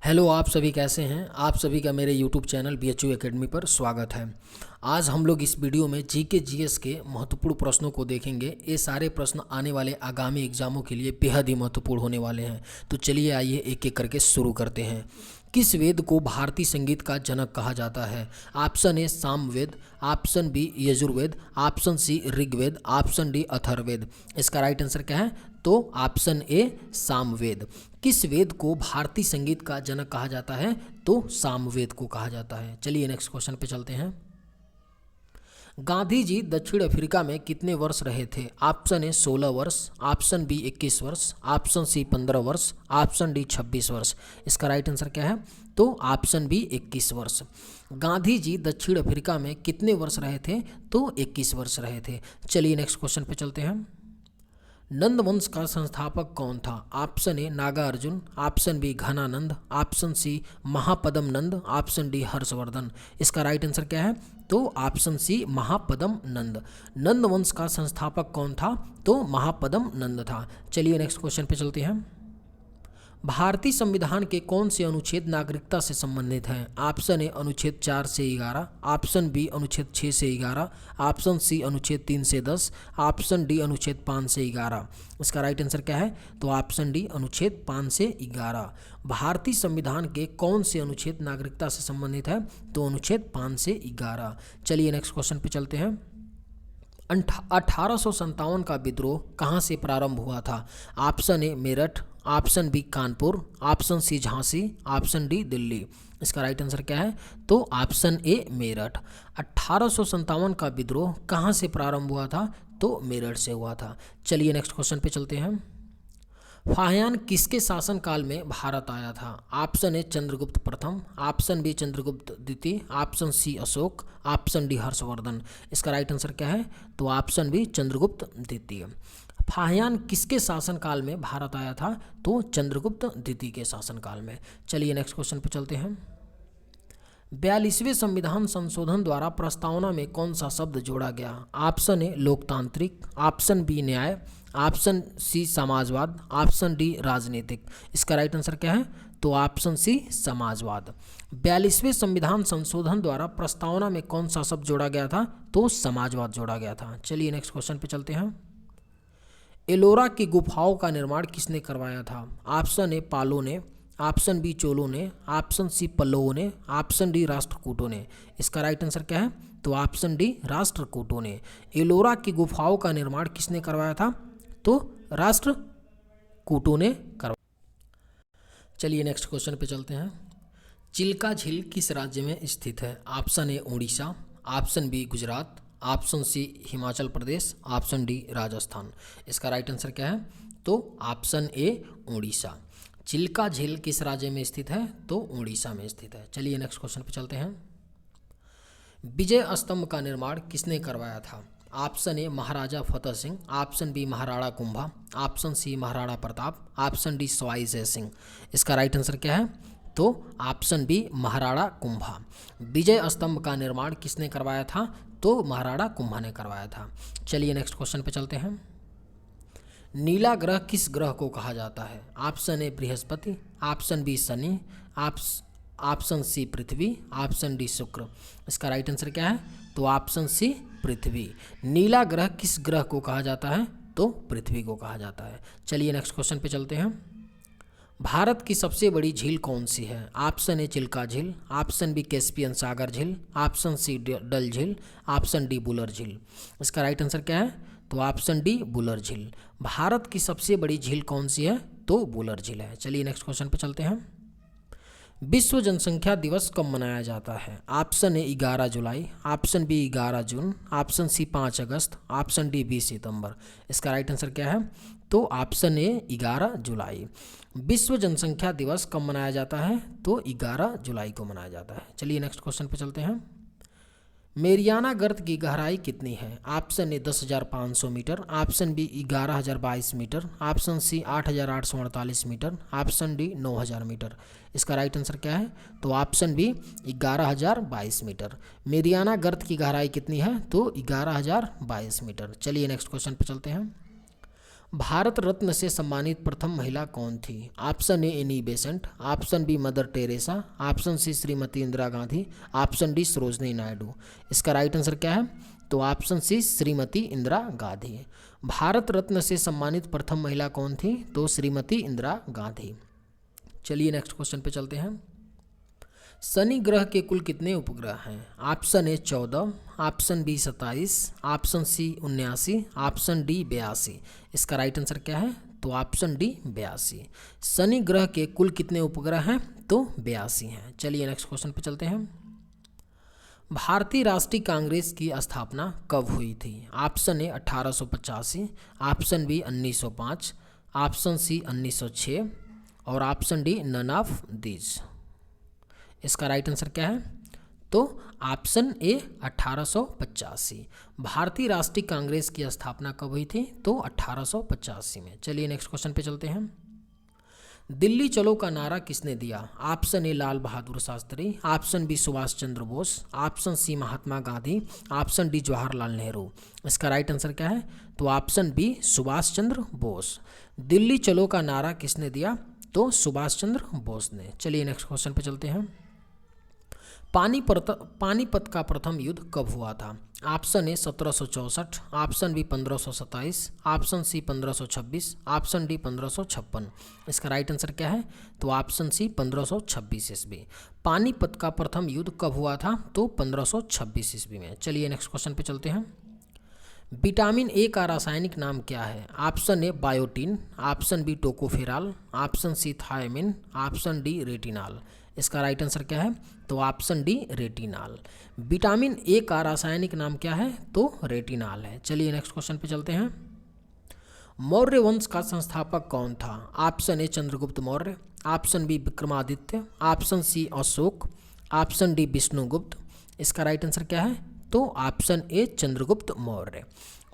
Hello, आप सभी कैसे हैं। आप सभी का मेरे यूट्यूब चैनल BHU एकेडमी पर स्वागत है। आज हम लोग इस वीडियो में जीके जीएस के महत्वपूर्ण प्रश्नों को देखेंगे। ये सारे प्रश्न आने वाले आगामी एग्जामों के लिए बेहद ही महत्वपूर्ण होने वाले हैं। तो चलिए आइए एक एक करके शुरू करते हैं। किस वेद को भारतीय संगीत का जनक कहा जाता है? Option A Samaveda, option B Yajurveda, option C Rigveda, option D Atharvaveda. इसका राइट आंसर क्या है? तो ऑप्शन ए सामवेद। किस वेद को भारतीय संगीत का जनक कहा जाता है? तो सामवेद को कहा जाता है। चलिए नेक्स्ट क्वेश्चन पे चलते हैं। गांधी जी दक्षिण अफ्रीका में कितने वर्ष रहे थे? ऑप्शन ए 16 वर्ष, ऑप्शन बी 21 वर्ष, ऑप्शन सी 15 वर्ष, ऑप्शन डी 26 वर्ष। इसका राइट आंसर क्या है? तो ऑप्शन बी 21 वर्ष। गांधी जी दक्षिण अफ्रीका में कितने वर्ष रहे थे? तो 21 वर्ष रहे थे। चलिए नेक्स्ट क्वेश्चन पे चलते हैं। नंद वंश का संस्थापक कौन था? Option A Nagarjuna, option B Ghanananda, option C Mahapadma Nanda, option D Harshavardhana. इसका राइट आंसर क्या है? तो ऑप्शन सी महापदम नंद। नंद वंश का संस्थापक कौन था? तो महापदम नंद था। चलिए नेक्स्ट क्वेश्चन पे चलते हैं। भारतीय संविधान के कौन से अनुच्छेद नागरिकता से संबंधित हैं? ऑप्शन ए अनुच्छेद 4 से 11, ऑप्शन बी अनुच्छेद 6 से 11, ऑप्शन सी अनुच्छेद 3 से 10, ऑप्शन डी अनुच्छेद 5 से 11। इसका राइट आंसर क्या है? तो ऑप्शन डी अनुच्छेद 5 से 11। भारतीय संविधान के कौन से अनुच्छेद नागरिकता से संबंधित है? तो अनुच्छेद 5 से 11। चलिए नेक्स्ट क्वेश्चन पे चलते हैं। 1857 का विद्रोह कहाँ से प्रारंभ हुआ था? Option A Meerut, option B Kanpur, option C Jhansi, option D Delhi. इसका राइट आंसर क्या है? तो ऑप्शन ए मेरठ। 1857 का विद्रोह कहाँ से प्रारंभ हुआ था? तो मेरठ से हुआ था। चलिए नेक्स्ट क्वेश्चन पे चलते हैं। फाहियान किसके शासनकाल में भारत आया था? ऑप्शन ए चंद्रगुप्त प्रथम, ऑप्शन बी चंद्रगुप्त द्वितीय, option C Ashoka, option D Harshavardhana. इसका राइट आंसर क्या है? तो ऑप्शन बी चंद्रगुप्त द्वितीय। फाहियान किसके शासनकाल में भारत आया था? तो चंद्रगुप्त द्वितीय के शासनकाल में। चलिए नेक्स्ट क्वेश्चन पे चलते हैं। 42वें संविधान संशोधन द्वारा प्रस्तावना में कौन सा शब्द जोड़ा गया? ऑप्शन ए लोकतांत्रिक, ऑप्शन बी न्याय, ऑप्शन सी समाजवाद, ऑप्शन डी राजनीतिक। इसका राइट आंसर क्या है? तो ऑप्शन सी समाजवाद। 42वें संविधान संशोधन द्वारा प्रस्तावना में कौन सा शब्द जोड़ा गया था? तो समाजवाद जोड़ा गया था। चलिए नेक्स्ट क्वेश्चन पे चलते हैं। एलोरा की गुफाओं का निर्माण किसने करवाया था? ऑप्शन ए पालों ने, ऑप्शन बी चोलों ने, ऑप्शन सी पल्लवों ने, ऑप्शन डी राष्ट्रकूटों ने। इसका राइट आंसर क्या है? तो ऑप्शन डी राष्ट्रकूटों ने। एलोरा की गुफाओं का निर्माण किसने करवाया था? तो राष्ट्रकूटों ने करवाया। चलिए नेक्स्ट क्वेश्चन पे चलते हैं। चिल्का झील किस राज्य में स्थित है? Option A Orissa, option B Gujarat, option C Himachal Pradesh, option D Rajasthan. इसका राइट आंसर क्या है? तो ऑप्शन ए उड़ीसा। चिल्का झील किस राज्य में स्थित है? तो उड़ीसा में स्थित है। चलिए नेक्स्ट क्वेश्चन पे चलते हैं। विजय स्तंभ का निर्माण किसने करवाया था? Option A Maharaja Fateh Singh, option B Maharana Kumbha, option C Maharana Pratap, option D Sawai Jai Singh. इसका राइट आंसर क्या है? तो ऑप्शन बी महाराणा कुंभा। विजय स्तंभ का निर्माण किसने करवाया था? तो महाराणा कुंभा ने करवाया था। चलिए नेक्स्ट क्वेश्चन पे चलते हैं। नीला ग्रह किस ग्रह को कहा जाता है? Option A Brihaspati, option B Shani, option C Prithvi, option D Shukra. इसका राइट आंसर क्या है? तो ऑप्शन सी पृथ्वी। नीला ग्रह किस ग्रह को कहा जाता है? तो पृथ्वी को कहा जाता है। चलिए नेक्स्ट क्वेश्चन पे चलते हैं। भारत की सबसे बड़ी झील कौन सी है? ऑप्शन ए चिल्का झील, ऑप्शन बी कैस्पियन सागर झील, ऑप्शन सी डल झील, ऑप्शन डी बुलर झील। इसका राइट आंसर क्या है? तो ऑप्शन डी बुलर झील। भारत की सबसे बड़ी झील कौन सी है? तो बुलर झील है। चलिए नेक्स्ट क्वेश्चन पे चलते हैं। विश्व जनसंख्या दिवस कब मनाया जाता है? ऑप्शन ए 11 जुलाई, ऑप्शन बी 11 जून, ऑप्शन सी 5 अगस्त, ऑप्शन डी 20 सितंबर। इसका राइट आंसर क्या है? तो ऑप्शन ए 11 जुलाई। विश्व जनसंख्या दिवस कब मनाया जाता है? तो 11 जुलाई को मनाया जाता है। चलिए नेक्स्ट क्वेश्चन पे चलते हैं। मेरियाना गर्त की गहराई कितनी है? Option A 10,500 metre, option B 11,022 metre, option C 8,848 metre, option D 9,000 metre. इसका राइट आंसर क्या है? तो ऑप्शन बी 11,022 मीटर। मेरियाना गर्त की गहराई कितनी है? तो 11,022 मीटर। चलिए नेक्स्ट क्वेश्चन पे चलते हैं। भारत रत्न से सम्मानित प्रथम महिला कौन थी? Option A Annie Besant, option B Mother Teresa, option C Shrimati Indira Gandhi, option D Sarojini Naidu. इसका राइट आंसर क्या है? तो ऑप्शन सी श्रीमती इंदिरा गांधी। भारत रत्न से सम्मानित प्रथम महिला कौन थी? तो श्रीमती इंदिरा गांधी। चलिए नेक्स्ट क्वेश्चन पे चलते हैं। शनि ग्रह के कुल कितने उपग्रह हैं? Option A 14, option B 27, option C 79, option D 82। इसका राइट आंसर क्या है? तो ऑप्शन डी 82। शनि ग्रह के कुल कितने उपग्रह हैं? तो 82 हैं। चलिए नेक्स्ट क्वेश्चन पे चलते हैं। भारतीय राष्ट्रीय कांग्रेस की स्थापना कब हुई थी? Option A 1885, option B 1905, option C 1906 और option D none of these. इसका राइट आंसर क्या है? तो ऑप्शन ए 1885। भारतीय राष्ट्रीय कांग्रेस की स्थापना कब हुई थी? तो 1885 में। चलिए नेक्स्ट क्वेश्चन पे चलते हैं। दिल्ली चलो का नारा किसने दिया? Option A Lal Bahadur Shastri, option B Subhash Chandra Bose, option C Mahatma Gandhi, option D Jawaharlal Nehru. इसका राइट आंसर क्या है? तो ऑप्शन बी सुभाष चंद्र बोस। दिल्ली चलो का नारा किसने दिया? तो सुभाष चंद्र बोस ने। चलिए नेक्स्ट क्वेश्चन पे चलते हैं। पानीपत का प्रथम युद्ध कब हुआ था? Option A 1764, option B 1527, option C 1526, option D 1556। इसका राइट आंसर क्या है? तो ऑप्शन सी 1526 ईस्वी। पानीपत का प्रथम युद्ध कब हुआ था? तो 1526 ईस्वी में। चलिए नेक्स्ट क्वेश्चन पे चलते हैं। विटामिन ए का रासायनिक नाम क्या है? Option A biotin, option B tocopherol, option C thiamine, option D retinol. इसका राइट आंसर क्या है? तो option D retinol. Vitamin A का रासायनिक नाम क्या है? तो रेटिनॉल है। चलिए नेक्स्ट क्वेश्चन पे चलते हैं। मौर्य वंश का संस्थापक कौन था? Option A Chandragupta Maurya, option B Vikramaditya, option C Ashoka, option D Vishnugupta. इसका राइट आंसर क्या है? तो ऑप्शन ए चंद्रगुप्त मौर्य।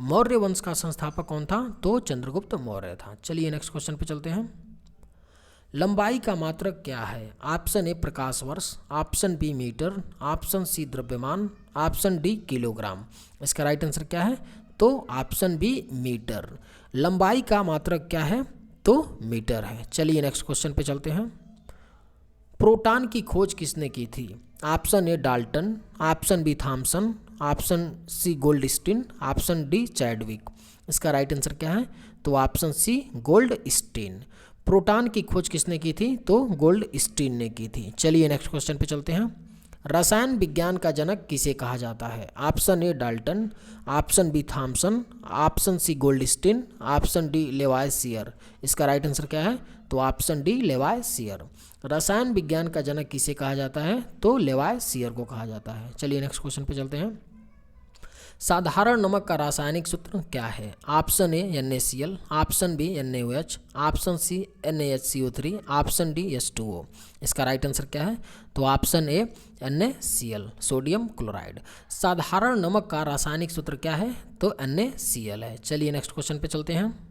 मौर्य वंश का संस्थापक कौन था? तो चंद्रगुप्त मौर्य था। चलिए नेक्स्ट क्वेश्चन पे चलते हैं। लंबाई का मात्रक क्या है? ऑप्शन ए प्रकाश वर्ष, option B metre, option C द्रव्यमान, ऑप्शन डी किलोग्राम। इसका राइट आंसर क्या है? तो ऑप्शन बी मीटर। लंबाई का मात्रक क्या है? तो मीटर है। चलिए नेक्स्ट क्वेश्चन पे चलते हैं। प्रोटॉन की खोज किसने की थी? Option A Dalton, option B Thomson, option C Goldstein, option D Chadwick. इसका राइट आंसर क्या है? तो ऑप्शन सी गोल्डस्टीन। प्रोटॉन की खोज किसने की थी? तो गोल्डस्टीन ने की थी। चलिए नेक्स्ट क्वेश्चन पे चलते हैं। रसायन विज्ञान का जनक किसे कहा जाता है? Option A Dalton, option B Thomson, option C Goldstein, option D Lavoisier. इसका राइट आंसर क्या है? तो ऑप्शन डी लेवायसियर। रसायन विज्ञान का जनक किसे कहा जाता है? तो लेवायसियर को कहा जाता है। चलिए नेक्स्ट क्वेश्चन पे चलते हैं। साधारण नमक का रासायनिक सूत्र क्या है? Option A NaCl, option B NaOH, option C NaHCO3, option D H2O। इसका राइट आंसर क्या है? तो option A NaCl, sodium chloride. साधारण नमक का रासायनिक सूत्र क्या है? तो NaCl है। चलिए नेक्स्ट क्वेश्चन पे चलते हैं।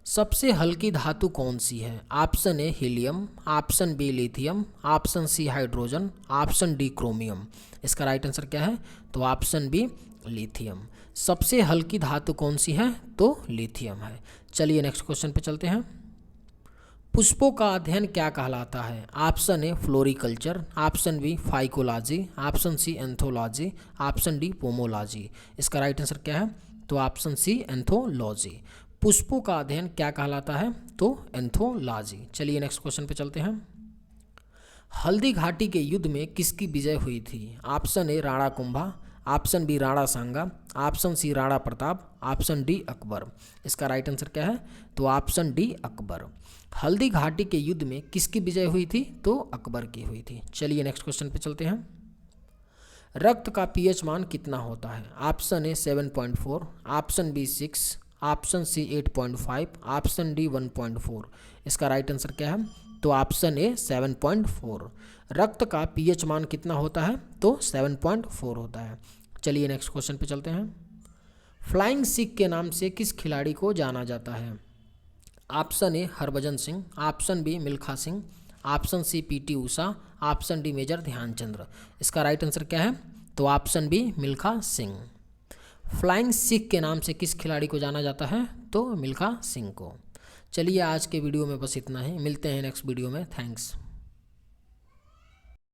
सबसे हल्की धातु कौन सी है? Option A helium, option B lithium, option C hydrogen, option D chromium. इसका राइट आंसर क्या है? तो ऑप्शन बी लिथियम। सबसे हल्की धातु कौन सी है? तो लिथियम है। चलिए नेक्स्ट क्वेश्चन पे चलते हैं। पुष्पों का अध्ययन क्या कहलाता है? Option A floriculture, option B phycology, option C anthology, option D pomology. इसका राइट आंसर क्या है? तो ऑप्शन सी एंथोलॉजी। पुष्पों का अध्ययन क्या कहलाता है? तो एंथोलॉजी। चलिए नेक्स्ट क्वेश्चन पे चलते हैं। हल्दी घाटी के युद्ध में किसकी विजय हुई थी? Option A Rana Kumbha, option B Rana Sanga, option C Rana Pratap, option D Akbar. इसका राइट आंसर क्या है? तो ऑप्शन डी अकबर। हल्दी घाटी के युद्ध में किसकी विजय हुई थी? तो अकबर की हुई थी। चलिए नेक्स्ट क्वेश्चन पे चलते हैं। रक्त का pH मान कितना होता है? Option A 7.4, option B 6, option C 8.5, option D 1.4। इसका राइट आंसर क्या है? तो ऑप्शन ए 7.4। रक्त का pH मान कितना होता है? तो 7.4 होता है। चलिए नेक्स्ट क्वेश्चन पे चलते हैं। फ्लाइंग सिख के नाम से किस खिलाड़ी को जाना जाता है? Option A Harbhajan Singh, option B Milkha Singh, option C PT Usha, option D major Dhyanchandra. इसका राइट आंसर क्या है? तो option B Milkha Singh. Flying Sikh के नाम से किस खिलाड़ी को जाना जाता है? तो मिल्खा सिंह को। चलिए आज के वीडियो में बस इतना ही, मिलते हैं नेक्स्ट वीडियो में। थैंक्स।